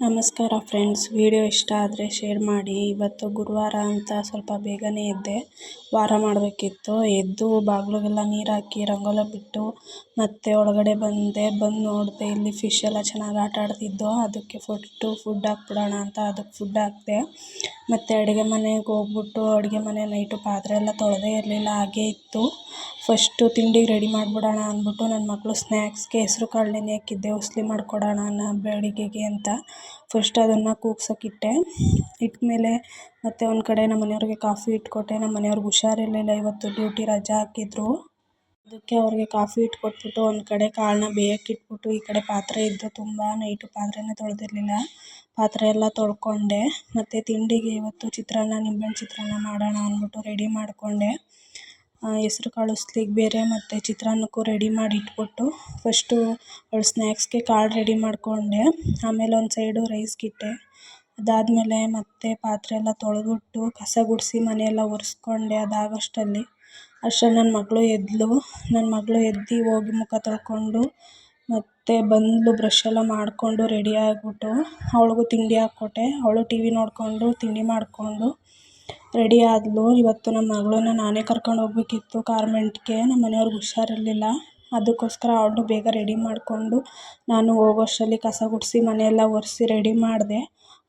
ನಮಸ್ಕಾರ friends, video ಇಷ್ಟ ಆದರೆ ಶೇರ್ ಮಾಡಿ. ಇವತ್ತು ಗುರುವಾರ ಅಂತ ಸ್ವಲ್ಪ ಬೇಗನೆ ಎದ್ದೆ. ವಾರ ಮಾಡಬೇಕಿತ್ತು. ಎದ್ದು ಬಾಗಿಲಿಗೆಲ್ಲ ನೀರು ಹಾಕಿ ರಂಗೋಲಿ ಬಿಟ್ಟು ಮತ್ತೆ ಒಳಗಡೆ ಬಂದು ನೋಡಿದೆ, ಇಲ್ಲಿ ಫಿಶ್ ಎಲ್ಲ ಚೆನ್ನಾಗಿ ಆಟ ಆಡ್ತಿದ್ದು. ಅದಕ್ಕೆ ಫುಡ್ ಹಾಕ್ಬಿಡೋಣ ಅಂತ ಅದಕ್ಕೆ ಫುಡ್ ಹಾಕಿದೆ. ಮತ್ತು ಅಡುಗೆ ಮನೆಗೆ ಹೋಗ್ಬಿಟ್ಟು ಅಡುಗೆ ಮನೆ ನೈಟು ಪಾತ್ರೆ ಎಲ್ಲ ತೊಳೆದೇ ಇರಲಿಲ್ಲ, ಹಾಗೇ ಇತ್ತು. ಫಸ್ಟು ತಿಂಡಿಗೆ ರೆಡಿ ಮಾಡಿಬಿಡೋಣ ಅಂದ್ಬಿಟ್ಟು ನನ್ನ ಮಕ್ಕಳು ಸ್ನ್ಯಾಕ್ಸ್ಗೆ ಹೆಸ್ರು ಕಾಳು ನೆನೆ ಹಾಕಿದ್ದೆ, ಉಸ್ಲಿ ಮಾಡಿಕೊಡೋಣ ಬೆಳಿಗ್ಗೆಗೆ ಅಂತ. ಫಸ್ಟ್ ಅದನ್ನು ಕೂಗ್ಸೋಕ್ಕಿಟ್ಟೆ. ಇಟ್ಮೇಲೆ ಮತ್ತು ಒಂದು ಕಡೆ ನಮ್ಮ ಮನೆಯವ್ರಿಗೆ ಕಾಫಿ ಇಟ್ಕೊಟ್ಟೆ. ನಮ್ಮ ಮನೆಯವ್ರಿಗೆ ಹುಷಾರಿರಲಿಲ್ಲ, ಇವತ್ತು ಡ್ಯೂಟಿ ರಜೆ ಹಾಕಿದ್ರು. ಅದಕ್ಕೆ ಅವ್ರಿಗೆ ಕಾಫಿ ಇಟ್ಕೊಟ್ಬಿಟ್ಟು ಒಂದು ಕಡೆ ಕಾಳನ್ನ ಬೇಯಕ್ಕಿಟ್ಬಿಟ್ಟು ಈ ಕಡೆ ಪಾತ್ರೆ ಇದ್ದು ತುಂಬ, ನೈಟು ಪಾತ್ರೆನೇ ತೊಳೆದಿರಲಿಲ್ಲ, ಪಾತ್ರೆ ಎಲ್ಲ ತೊಳ್ಕೊಂಡೆ. ಮತ್ತು ತಿಂಡಿಗೆ ಇವತ್ತು ಚಿತ್ರಾನ್ನ, ನಿಂಬೆಹಣ್ಣು ಚಿತ್ರಾನ್ನ ಮಾಡೋಣ ಅಂದ್ಬಿಟ್ಟು ರೆಡಿ ಮಾಡಿಕೊಂಡೆ. ಹೆಸ್ರು ಕಾಳು ಉಸ್ಲಿಗೆ ಬೇರೆ ಮತ್ತು ಚಿತ್ರಾನ್ನಕ್ಕೂ ರೆಡಿ ಮಾಡಿ ಇಟ್ಬಿಟ್ಟು ಫಸ್ಟು ಅವಳು ಸ್ನ್ಯಾಕ್ಸ್ಗೆ ಕಾಳು ರೆಡಿ ಮಾಡಿಕೊಂಡೆ. ಆಮೇಲೆ ಒಂದು ಸೈಡು ರೈಸ್ಗಿಟ್ಟೆ. ಅದಾದಮೇಲೆ ಮತ್ತೆ ಪಾತ್ರೆ ಎಲ್ಲ ತೊಳೆದ್ಬಿಟ್ಟು ಕಸ ಗುಡಿಸಿ ಮನೆಯೆಲ್ಲ ಒರೆಸ್ಕೊಂಡೆ. ಅದಾಗೋಷ್ಟರಲ್ಲಿ ನನ್ನ ಮಗಳು ಎದ್ಲು. ನನ್ನ ಮಗಳು ಎದ್ದು ಹೋಗಿ ಮುಖ ತೊಳ್ಕೊಂಡು ಮತ್ತು ಬಂದು ಬ್ರಷ್ ಎಲ್ಲ ಮಾಡಿಕೊಂಡು ರೆಡಿ ಆಗಿಬಿಟ್ಟು ಅವಳಿಗೂ ತಿಂಡಿ ಹಾಕ್ಕೊಟ್ಟೆ. ಅವಳು ಟಿ ವಿ ನೋಡಿಕೊಂಡು ತಿಂಡಿ ಮಾಡಿಕೊಂಡು ರೆಡಿ ಆದಳು. ಇವತ್ತು ನಮ್ಮ ಮಗಳನ್ನ ನಾನೇ ಕರ್ಕೊಂಡು ಹೋಗ್ಬೇಕಿತ್ತು ಕಾರ್ಮೆಂಟ್ಗೆ. ನಮ್ಮ ಮನೆಯವ್ರಿಗೆ ಹುಷಾರಿರಲಿಲ್ಲ, ಅದಕ್ಕೋಸ್ಕರ ಅವಳನ್ನು ಬೇಗ ರೆಡಿ ಮಾಡಿಕೊಂಡು ನಾನು ಹೋಗೋಷ್ಟರಲ್ಲಿ ಕಸ ಗುಡಿಸಿ ಮನೆಯೆಲ್ಲ ಒರೆಸಿ ರೆಡಿ ಮಾಡಿದೆ.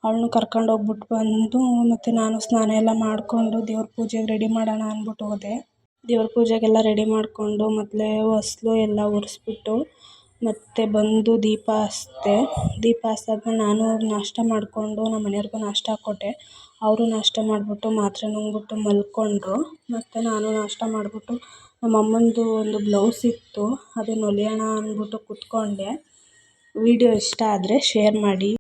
ಅವಳನ್ನು ಕರ್ಕೊಂಡು ಹೋಗ್ಬಿಟ್ಟು ಬಂದು ಮತ್ತು ನಾನು ಸ್ನಾನ ಎಲ್ಲ ಮಾಡಿಕೊಂಡು ದೇವ್ರ ಪೂಜೆಗೆ ರೆಡಿ ಮಾಡೋಣ ಅಂದ್ಬಿಟ್ಟು ಹೋದೆ. ದೇವ್ರ ಪೂಜೆಗೆಲ್ಲ ರೆಡಿ ಮಾಡಿಕೊಂಡು ಮೊದಲೇ ಹೊಸ್ಲು ಎಲ್ಲ ಒರೆಸ್ಬಿಟ್ಟು ಮತ್ತು ಬಂದು ದೀಪ ಹಚ್ಚಿದೆ. ದೀಪ ಹಚ್ಚಾದ್ಮೇಲೆ ನಾನು ನಾಷ್ಟ ಮಾಡಿಕೊಂಡು ನಮ್ಮ ಮನೆಯವ್ರಿಗೂ ನಾಷ್ಟ ಕೊಟ್ಟೆ. ಅವರು ನಾಷ್ಟ ಮಾಡಿಬಿಟ್ಟು ಮಾತ್ರೆ ನುಂಗ್ಬಿಟ್ಟು ಮಲ್ಕೊಂಡ್ರು. ಮತ್ತು ನಾನು ನಾಷ್ಟ ಮಾಡಿಬಿಟ್ಟು ನಮ್ಮ ಅಮ್ಮಂದು ಒಂದು ಬ್ಲೌಸ್ ಇತ್ತು, ಅದನ್ನು ಹೊಲಿಯೋಣ ಅಂದ್ಬಿಟ್ಟು ಕೂತ್ಕೊಂಡೆ. ವಿಡಿಯೋ ಇಷ್ಟ ಆದರೆ ಶೇರ್ ಮಾಡಿ.